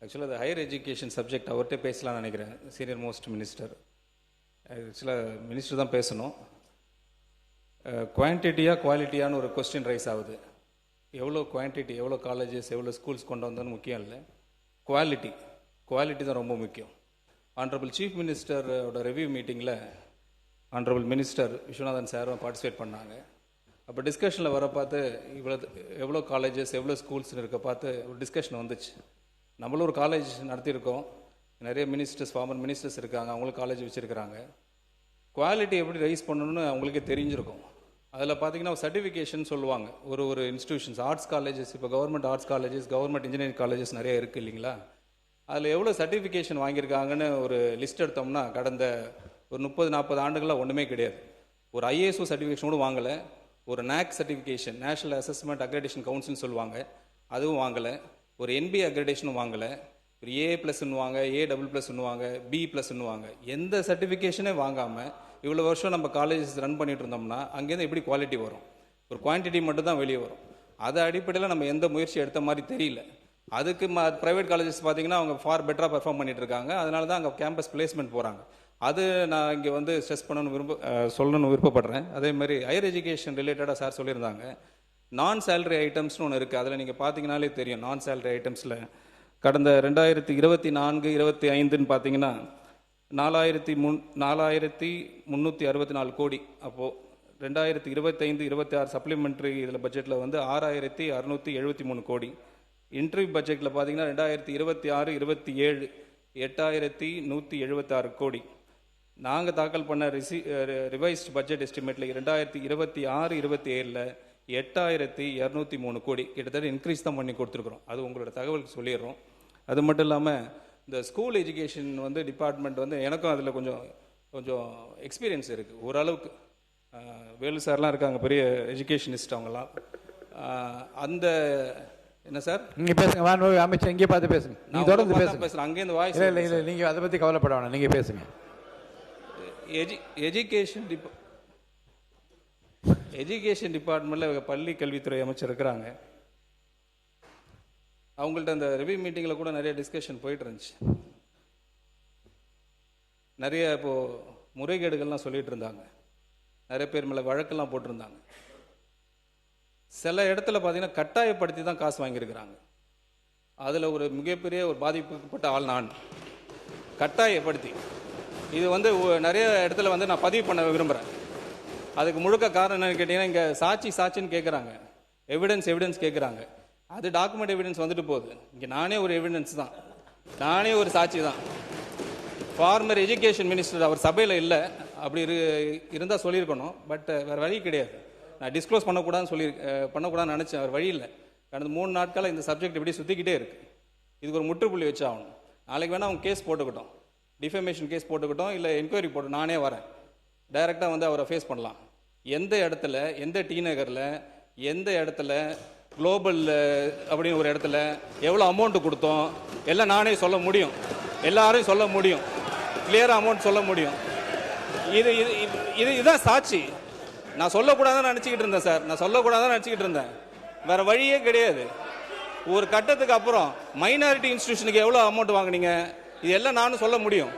ஆக்சுவலாக அது higher education subject அவர்கிட்ட பேசலாம்னு நினைக்கிறேன், சீனியர் மோஸ்ட் மினிஸ்டர். ஆக்சுவலாக மினிஸ்டர் தான் பேசணும். குவான்டிட்டியாக குவாலிட்டியான்னு ஒரு கொஸ்டின் ரைஸ் ஆகுது. எவ்வளோ குவான்டிட்டி, எவ்வளோ காலேஜஸ், எவ்வளோ ஸ்கூல்ஸ் கொண்டு வந்தோன்னு முக்கியம் இல்லை, குவாலிட்டி தான் ரொம்ப முக்கியம். ஆனரபிள் சீஃப் மினிஸ்டரோட ரிவ்யூ மீட்டிங்கில் ஆனரபிள் மினிஸ்டர் விஸ்வநாதன் சாரும் பார்ட்டிசிபேட் பண்ணாங்க. அப்போ டிஸ்கஷனில் வர பார்த்து எவ்வளோ காலேஜஸ் எவ்வளோ ஸ்கூல்ஸ்னு இருக்க பார்த்து ஒரு டிஸ்கஷன் வந்துச்சு. நம்மளும் ஒரு காலேஜ் நடத்தியிருக்கோம், நிறைய மினிஸ்டர்ஸ் ஃபார்மர் மினிஸ்டர்ஸ் இருக்காங்க, அவங்களும் காலேஜ் வச்சுருக்கிறாங்க. குவாலிட்டி எப்படி ரைஸ் பண்ணணும்னு அவங்களுக்கே தெரிஞ்சிருக்கும். அதில் பார்த்தீங்கன்னா சர்டிஃபிகேஷன் சொல்லுவாங்க. ஒரு இன்ஸ்டியூஷன்ஸ், ஆர்ட்ஸ் காலேஜஸ், இப்போ government arts colleges, government engineering colleges நிறைய இருக்குது இல்லைங்களா? அதில் எவ்வளோ சர்டிஃபிகேஷன் வாங்கியிருக்காங்கன்னு ஒரு லிஸ்ட் எடுத்தோம்னா கடந்த ஒரு 30-40 ஆண்டுகளாக ஒன்றுமே கிடையாது. ஒரு IASO சர்டிஃபிகேஷன் கூட வாங்கலை, ஒரு NAAC certification, national assessment accreditation கவுன்சில்னு சொல்லுவாங்க, அதுவும் வாங்கலை, ஒரு NBA அக்ரெடிடேஷனும் வாங்கலை, ஒரு AA+ன்னுவாங்க, A++ன்னுவாங்க, B+ன்னுவாங்க. எந்த சர்டிஃபிகேஷனே வாங்காமல் இவ்வளோ வருஷம் நம்ம காலேஜஸ் ரன் பண்ணிட்டு இருந்தோம்னா அங்கேருந்து எப்படி குவாலிட்டி வரும்? ஒரு குவான்டிட்டி மட்டும் தான் வெளியே வரும். அதை அடிப்படையில் நம்ம எந்த முயற்சி எடுத்த மாதிரி தெரியல. அதுக்கு ப்ரைவேட் காலேஜஸ் பார்த்தீங்கன்னா அவங்க ஃபார் பெட்டராக பெர்ஃபார்ம் பண்ணிட்டு இருக்காங்க. அதனால தான் அங்கே கேம்பஸ் பிளேஸ்மெண்ட் போகிறாங்க. அது நான் இங்கே வந்து ஸ்ட்ரெஸ் சொல்லணும்னு விருப்பப்படுறேன். அதே மாதிரி ஹையர் எஜுகேஷன் ரிலேட்டடாக சார் சொல்லியிருந்தாங்க, நான் சேலரி ஐட்டம்ஸ்னு ஒன்று இருக்குது. அதில் நீங்கள் பார்த்தீங்கனாலே தெரியும், நான் சேலரி ஐட்டம்ஸில் கடந்த 2024-25ன்னு பார்த்தீங்கன்னா 4,364 கோடி. அப்போது 2025-26 சப்ளிமெண்ட்ரி இதில் பட்ஜெட்டில் வந்து 6,673 கோடி. இன்ட்ரி பட்ஜெட்டில் பார்த்தீங்கன்னா 2026-27 8,176 கோடி. நாங்கள் தாக்கல் பண்ண ரிவைஸ்ட் பட்ஜெட் எஸ்டிமேட்டில் 2026-27 8,203 கோடி. கிட்டத்தட்ட இன்க்ரீஸ் தான் பண்ணி கொடுத்துருக்குறோம். அது உங்களோட தகவலுக்கு சொல்லிடுறோம். அது மட்டும் இல்லாமல் இந்த ஸ்கூல் எஜுகேஷன் வந்து டிபார்ட்மெண்ட் வந்து எனக்கும் அதில் கொஞ்சம் எக்ஸ்பீரியன்ஸ் இருக்குது ஓரளவுக்கு. வேலு சார்லாம் இருக்காங்க, பெரிய எஜுகேஷனிஸ்ட் அவங்கெல்லாம். அந்த என்ன சார் நீங்கள் பேசுங்க, அமைச்சர் இங்கே பார்த்து பேசுங்க, நீங்கள் தொடர்ந்து பேசுகிறேன். அங்கேருந்து வாய்ஸ் இல்லை நீங்கள் அதை பற்றி கவலைப்பட வேணாம், நீங்கள் பேசுங்க. எஜுகேஷன் டிபார்ட்மெண்ட்டில் பள்ளி கல்வித்துறை அமைச்சர் இருக்கிறாங்க. அவங்கள்ட்ட அந்த ரிவ்யூ மீட்டிங்கில் கூட நிறைய டிஸ்கஷன் போயிட்டு இருந்துச்சு. நிறைய இப்போது முறைகேடுகள்லாம் சொல்லிட்டு இருந்தாங்க, நிறைய பேர் மேலே வழக்கெல்லாம் போட்டிருந்தாங்க. சில இடத்துல பார்த்தீங்கன்னா கட்டாயப்படுத்தி தான் காசு வாங்கியிருக்கிறாங்க. அதில் ஒரு மிகப்பெரிய ஒரு பாதிப்புப்பட்ட ஆள் நான். கட்டாயப்படுத்தி இது வந்து நிறைய இடத்துல வந்து நான் பதிவு பண்ண விரும்புகிறேன். அதுக்கு முழுக்க காரணம் என்னன்னு கேட்டிங்கன்னா, இங்கே சாட்சின்னு கேட்குறாங்க, எவிடன்ஸ் கேட்குறாங்க. அது டாக்குமெண்ட் எவிடன்ஸ் வந்துட்டு போகுது. இங்கே நானே ஒரு எவிடன்ஸ் தான், நானே ஒரு சாட்சி தான். ஃபார்மர் எஜுகேஷன் மினிஸ்டர் அவர் சபையில் இல்லை, அப்படி இருந்தால் சொல்லியிருக்கணும். பட் வேறு வழி கிடையாது. நான் டிஸ்க்ளோஸ் பண்ணக்கூடாதுன்னு நினச்சேன், அவர் வழி இல்லை. கடந்த 3 நாட்களாக இந்த சப்ஜெக்ட் இப்படி சுற்றிக்கிட்டே இருக்குது. இதுக்கு ஒரு முற்றுப்புள்ளி வச்சு ஆகணும். நாளைக்கு வேணால் அவங்க கேஸ் போட்டுக்கிட்டோம், டிஃபமேஷன் கேஸ் போட்டுக்கிட்டோம், இல்லை என்கொயரி போட்டு நானே வரேன், டைரெக்டாக வந்து அவரை ஃபேஸ் பண்ணலாம். எந்த இடத்துல, எந்த டி நகரில், எந்த இடத்துல, குளோபல் அப்படின்னு ஒரு இடத்துல எவ்வளோ அமௌண்ட்டு கொடுத்தோம் எல்லாம் நானே சொல்ல முடியும், எல்லாரையும் சொல்ல முடியும், கிளியராக அமௌண்ட் சொல்ல முடியும். இதுதான் சாட்சி. நான் சொல்லக்கூடாதுன்னு நினச்சிக்கிட்டு இருந்தேன் சார், நான் சொல்லக்கூடாதுன்னு நினச்சிக்கிட்டு இருந்தேன். வேறு வழியே கிடையாது. ஒரு கட்டத்துக்கு அப்புறம் மைனாரிட்டி இன்ஸ்டிடியூஷனுக்கு எவ்வளோ அமௌண்ட் வாங்கினீங்க, இது எல்லாம் நானும் சொல்ல முடியும்.